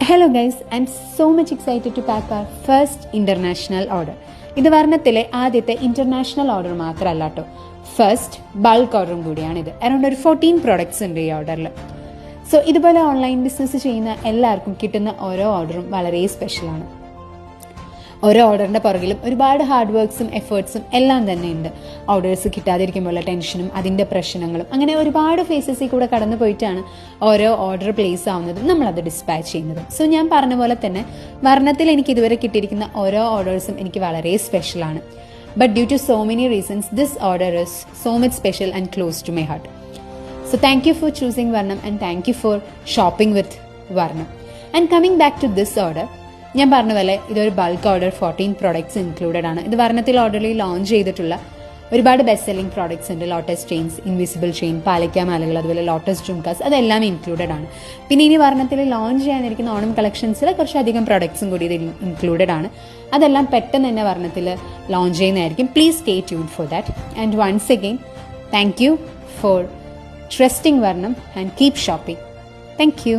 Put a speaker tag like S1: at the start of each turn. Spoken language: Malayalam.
S1: Hello guys, I am so much excited to pack our first international order. ഇത് വർണ്ണത്തിലെ ആദ്യത്തെ ഇന്റർനാഷണൽ ഓർഡർ മാത്രമല്ല കേട്ടോ, ഫസ്റ്റ് ബൾക്ക് ഓർഡറും കൂടിയാണ് ഇത്. അറൗണ്ട് ഒരു 14 പ്രോഡക്ട്സ് ഉണ്ട് ഈ ഓർഡറിൽ. സോ ഇതുപോലെ ഓൺലൈൻ ബിസിനസ് ചെയ്യുന്ന എല്ലാവർക്കും കിട്ടുന്ന ഓരോ ഓർഡറും വളരെ സ്പെഷ്യലാണ്. ഓരോ ഓർഡറിൻ്റെ പുറകിലും ഒരുപാട് ഹാർഡ് വർക്ക്സും എഫേർട്സും എല്ലാം തന്നെ ഉണ്ട്. ഓർഡേഴ്സ് കിട്ടാതിരിക്കുമ്പോഴുള്ള ടെൻഷനും അതിൻ്റെ പ്രശ്നങ്ങളും അങ്ങനെ ഒരുപാട് ഫേസസിൽ കൂടെ കടന്നു പോയിട്ടാണ് ഓരോ ഓർഡർ പ്ലേസ് ആവുന്നതും നമ്മളത് ഡിസ്പാച്ച് ചെയ്യുന്നതും. സോ ഞാൻ പറഞ്ഞ പോലെ തന്നെ വർണ്ണത്തിൽ എനിക്ക് ഇതുവരെ കിട്ടിയിരിക്കുന്ന ഓരോ ഓർഡേഴ്സും എനിക്ക് വളരെ സ്പെഷ്യലാണ്. But due to so many reasons this order is so much special and close to my heart. So thank you for choosing Varnam and thank you for shopping with Varnam. And coming back to this order, ഞാൻ പറഞ്ഞ പോലെ ഇതൊരു ബൾക്ക് ഓർഡർ 14 പ്രോഡക്ട്സ് ഇൻക്ലൂഡഡ് ആണ്. ഇത് വർണ്ണത്തിൽ ഓർഡറിൽ ലോഞ്ച് ചെയ്തിട്ടുള്ള ഒരുപാട് ബെസ്റ്റ് സെല്ലിംഗ് പ്രോഡക്ട്സ് ഉണ്ട്. ലോട്ടസ് ചെയിൻസ്, ഇൻവിസിബിൾ ചെയിൻ, പാലക്ക മാലകൾ, അതുപോലെ ലോട്ടസ് ജുംകാസ്, അതെല്ലാം ഇൻക്ലൂഡഡ് ആണ്. പിന്നെ ഇനി വർണ്ണത്തിൽ ലോഞ്ച് ചെയ്യാനിരിക്കുന്ന ഓണം കളക്ഷൻസിൽ കുറച്ചധികം പ്രോഡക്ട്സും കൂടി ഇത് ഇൻക്ലൂഡഡ് ആണ്. അതെല്ലാം പെട്ടെന്ന് തന്നെ വർണ്ണത്തിൽ ലോഞ്ച് ചെയ്യുന്നതായിരിക്കും. Please stay tuned for that. And once again thank you for trusting Varnam and keep shopping. Thank you.